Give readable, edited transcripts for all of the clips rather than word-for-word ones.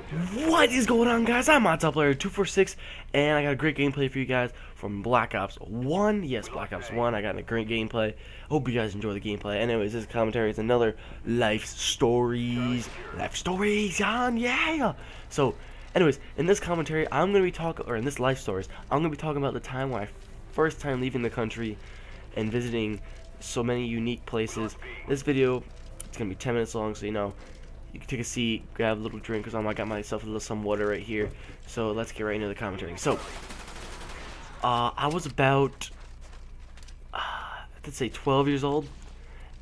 What is going on, guys? I'm ModTopPlayer246, and I got a great gameplay for you guys from Black Ops 1. Yes, Black Ops 1. I got a great gameplay. Hope you guys enjoy the gameplay. Anyways, this commentary is another life stories. Life stories, yeah! So, anyways, in this commentary, I'm going to be talking, or in this life stories, I'm going to be talking about the time when I first time leaving the country and visiting so many unique places. This video, it's going to be 10 minutes long, so you can take a seat, grab a little drink, because I got myself a little some water right here. So let's get right into the commentary. So, I was about, let's say 12 years old,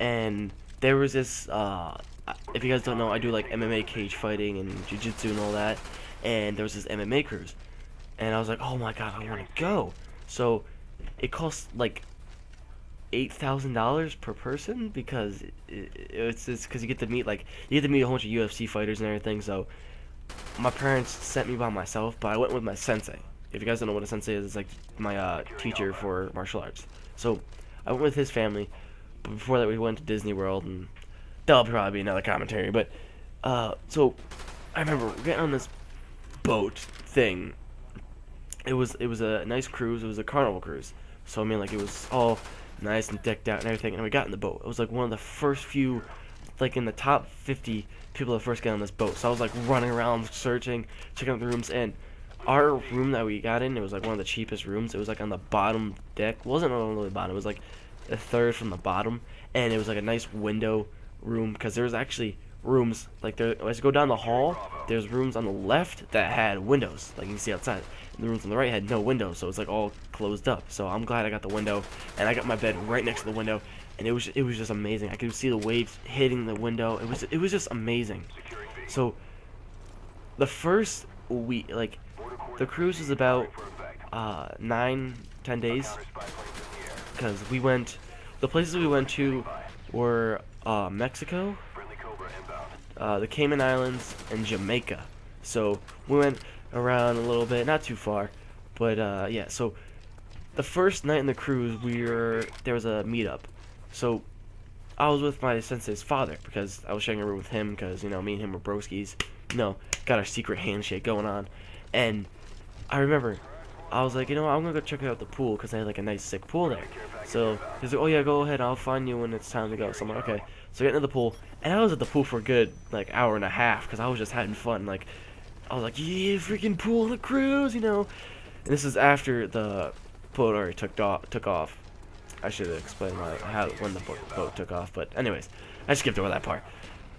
and there was this, if you guys don't know, I do like MMA cage fighting and jiu-jitsu and all that, and there was this MMA cruise, and I was like, oh my god, I want to go. So, it cost like $8,000 per person because it's because you get to meet a whole bunch of UFC fighters and everything. So my parents sent me by myself, but I went with my sensei. If you guys don't know what a sensei is, it's like my teacher for martial arts. So I went with his family. But before that, we went to Disney World, and that'll probably be another commentary. But so I remember getting on this boat thing. It was a nice cruise. It was a Carnival cruise. So I mean, like, it was all nice and decked out and everything, and we got in the boat. It was like one of the first few, like in the top 50 people that first got on this boat. So I was like running around searching, checking out the rooms, and our room that we got in, it was like one of the cheapest rooms. It was like on the bottom deck. It wasn't on the bottom, it was like a third from the bottom, and it was like a nice window room, because there was actually rooms, like, there, as you go down the hall, there's rooms on the left that had windows, like you can see outside, and the rooms on the right had no windows, so it's like all closed up. So I'm glad I got the window, and I got my bed right next to the window, and it was just amazing. I could see the waves hitting the window. It was just amazing. So the first week, like, the cruise was about 9-10 days, because the places we went to were Mexico, the Cayman Islands, and Jamaica. So we went around a little bit, not too far, but yeah. So the first night in the cruise, there was a meetup. So I was with my sensei's father, because I was sharing a room with him, because me and him were broskies. Got our secret handshake going on, and I remember I was like, I'm gonna go check out the pool, because they had like a nice sick pool there. So he's like, oh yeah, go ahead, I'll find you when it's time to go. So I'm like, okay. So I get into the pool, and I was at the pool for a good like hour and a half, because I was just having fun. Like, I was like, yeah, freaking pool on the cruise, And this is after the boat already took off. I should have explained when the boat took off, but anyways, I skipped over that part.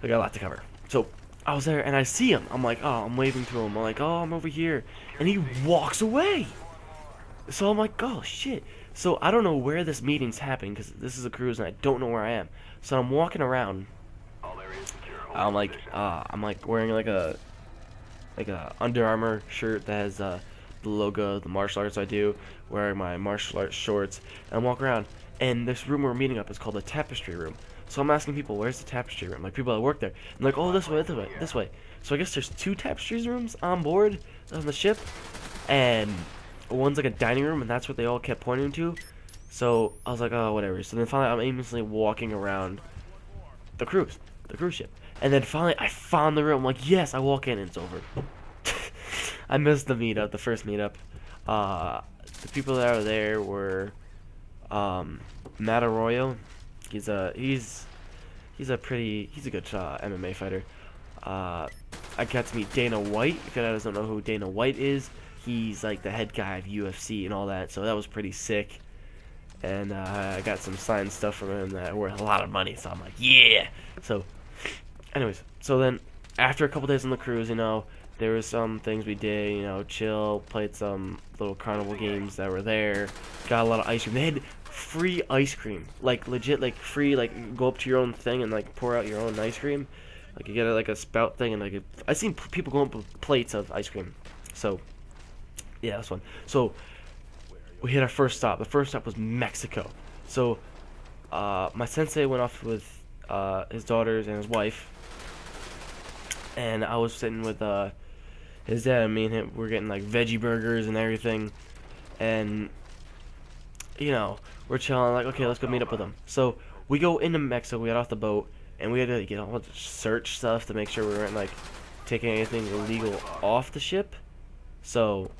I got a lot to cover. So I was there, and I see him. I'm like, oh, I'm waving to him. I'm like, oh, I'm over here, and he walks away. So I'm like, oh shit. So I don't know where this meeting's happening, because this is a cruise and I don't know where I am. So I'm walking around. I'm like wearing like a Under Armour shirt that has the logo of the martial arts I do, wearing my martial arts shorts, and I'm walking around. And this room we're meeting up is called the Tapestry Room. So I'm asking people, where's the Tapestry Room? Like, people that work there. I'm like, oh, this way, this way, this way. So I guess there's 2 Tapestry rooms on board on the ship, and one's like a dining room, and that's what they all kept pointing to. So I was like, oh, whatever. So then finally, I'm aimlessly walking around the cruise ship, and then finally I found the room. I'm like, yes. I walk in, and it's over. I missed the first meetup. The people that are there were Matt Arroyo. He's a good MMA fighter. I got to meet Dana White. If you guys don't know who Dana White is, he's like the head guy of UFC and all that, so that was pretty sick. And I got some signed stuff from him that were worth a lot of money, so I'm like, yeah. So anyways, so then after a couple days on the cruise, there was some things we did, chill, played some little carnival games that were there, got a lot of ice cream. They had free ice cream, like legit, like free, like go up to your own thing and like pour out your own ice cream. Like, you get like a spout thing, and like I seen people go up with plates of ice cream. So yeah, that's fun. So we hit our first stop. The first stop was Mexico. So my sensei went off with his daughters and his wife, and I was sitting with his dad. Me and him, we're getting like veggie burgers and everything, and we're chilling. Like, okay, let's go meet up with them. So we go into Mexico. We got off the boat, and we had to get all the search stuff to make sure we weren't like taking anything illegal off the ship. So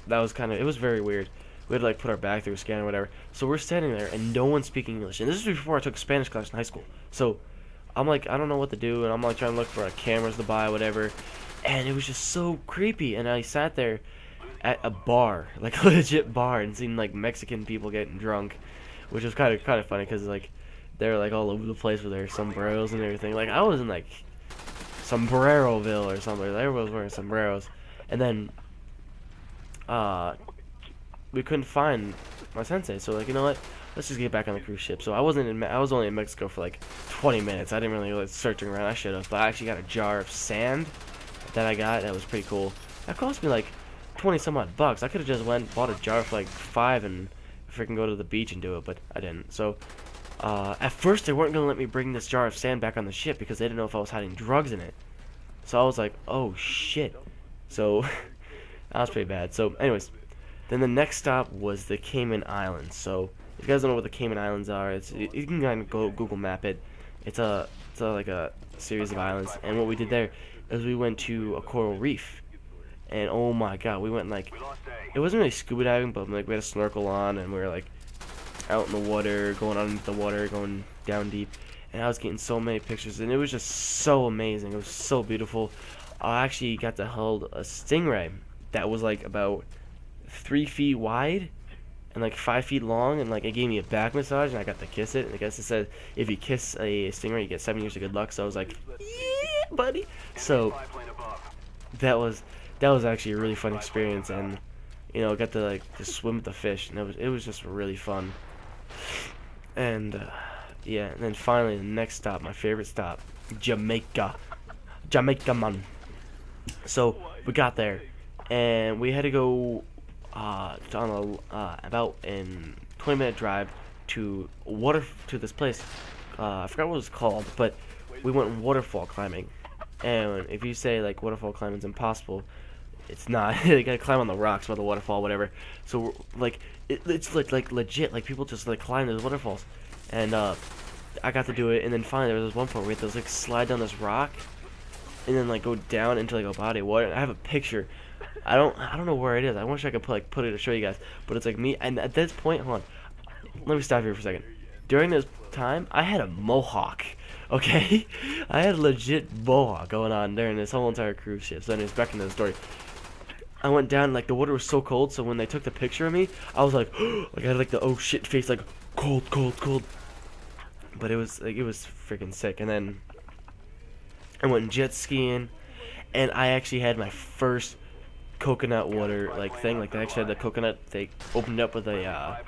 that was it was very weird. We had to like put our bag through a scanner or whatever. So we're standing there and no one's speaking English. And this is before I took Spanish class in high school. So I'm like, I don't know what to do, and I'm like trying to look for cameras to buy, whatever. And it was just so creepy. And I sat there at a bar, like a legit bar, and seen like Mexican people getting drunk, which was kind of funny because like they're like all over the place with their sombreros and everything. Like I was in like Sombreroville or something. Everyone was wearing sombreros, and then we couldn't find my sensei. So like, you know what? Let's just get back on the cruise ship. So I was only in Mexico for like 20 minutes. I didn't really like searching around. I should have, but I actually got a jar of sand that I got. That was pretty cool. That cost me like 20 some odd bucks. I could have just bought a jar for like 5 and freaking go to the beach and do it, but I didn't. So at first they weren't gonna let me bring this jar of sand back on the ship because they didn't know if I was hiding drugs in it. So I was like, oh shit. So that was pretty bad. So anyways, then the next stop was the Cayman Islands. So if you guys don't know what the Cayman Islands are, you can kind of go Google map it. It's like a series of islands, and what we did there is we went to a coral reef, and oh my god, we went like, it wasn't really scuba diving, but like we had a snorkel on, and we were like out in the water, going underneath the water, going down deep, and I was getting so many pictures, and it was just so amazing. It was so beautiful. I actually got to hold a stingray that was like about 3 feet wide and like 5 feet long, and like it gave me a back massage, and I got to kiss it. And I guess it said if you kiss a stingray, you get 7 years of good luck. So I was like, yeah, buddy. So that was actually a really fun experience, and you know, got to like just swim with the fish, and it was just really fun. And yeah, and then finally the next stop, my favorite stop, Jamaica, man. So we got there, and we had to go on about in 20-minute drive to this place. I forgot what it was called, but we went waterfall climbing. And if you say like waterfall climbing's impossible, it's not. You gotta climb on the rocks by the waterfall, whatever. So like it's like legit. Like people just like climb those waterfalls, and I got to do it. And then finally there was this one point where we had to like slide down this rock, and then like go down into like a body of water. And I have a picture. I don't know where it is. I wish I could put it to show you guys. But it's like me. And at this point, hold on. Let me stop here for a second. During this time, I had a mohawk. Okay, I had a legit mohawk going on during this whole entire cruise ship. So anyways, back into the story. I went down, like the water was so cold. So when they took the picture of me, I was like, like I had like the oh shit face, like cold. But it was freaking sick. And then I went jet skiing, and I actually had my first coconut water like thing. Like they actually had the coconut. They opened up with a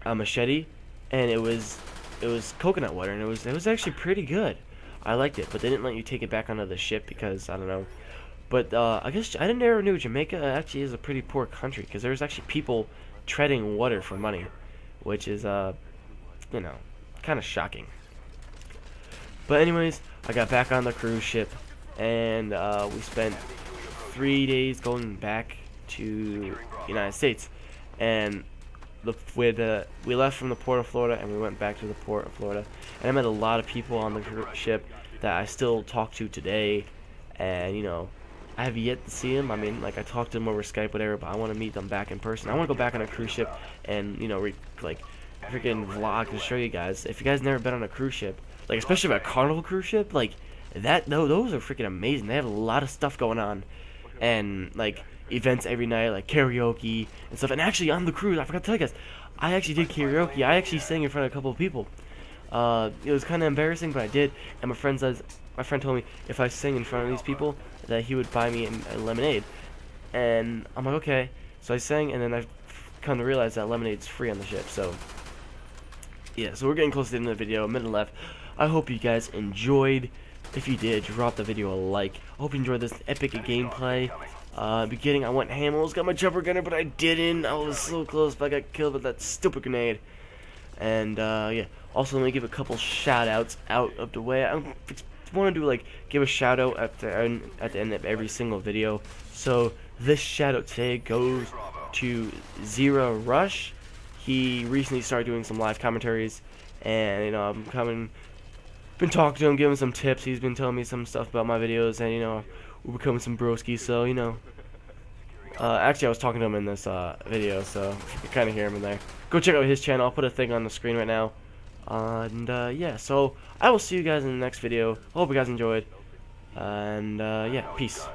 machete, and it was coconut water, and it was actually pretty good. I liked it, but they didn't let you take it back onto the ship because I don't know. But I guess I never knew Jamaica actually is a pretty poor country, because there's actually people treading water for money, which is you know, kind of shocking. But anyways, I got back on the cruise ship, and we spent 3 days going back to United States, and we left from the port of Florida, and we went back to the port of Florida, and I met a lot of people on the ship that I still talk to today, and you know, I have yet to see them. I mean, like I talked to them over Skype, whatever, but I want to meet them back in person. I want to go back on a cruise ship and you know, like freaking vlog to show you guys. If you guys never been on a cruise ship, like especially a Carnival cruise ship, like that, no, those are freaking amazing. They have a lot of stuff going on, and like events every night, like karaoke and stuff. And actually on the cruise, I forgot to tell you guys, I actually did karaoke. I actually sang in front of a couple of people. It was kind of embarrassing, but I did. And my friend told me if I sang in front of these people, that he would buy me a lemonade. And I'm like, okay. So I sang, and then I come to realize that lemonade's free on the ship. So yeah, so we're getting close to the end of the video. A minute left. I hope you guys enjoyed. If you did, drop the video a like. I hope you enjoyed this epic gameplay. Beginning, I went ham. I almost got my jumper gunner, but I didn't. I was so close, but I got killed with that stupid grenade. And yeah, also let me give a couple shout outs out of the way. I want to do like give a shout out at the end of every single video. So this shout out today goes to Zero Rush. He recently started doing some live commentaries, and you know, I'm been talking to him, giving him some tips. He's been telling me some stuff about my videos, and you know, we're becoming some broskies. So you know, actually, I was talking to him in this video, so you can kind of hear him in there. Go check out his channel. I'll put a thing on the screen right now. And yeah, so I will see you guys in the next video. Hope you guys enjoyed. And yeah, peace.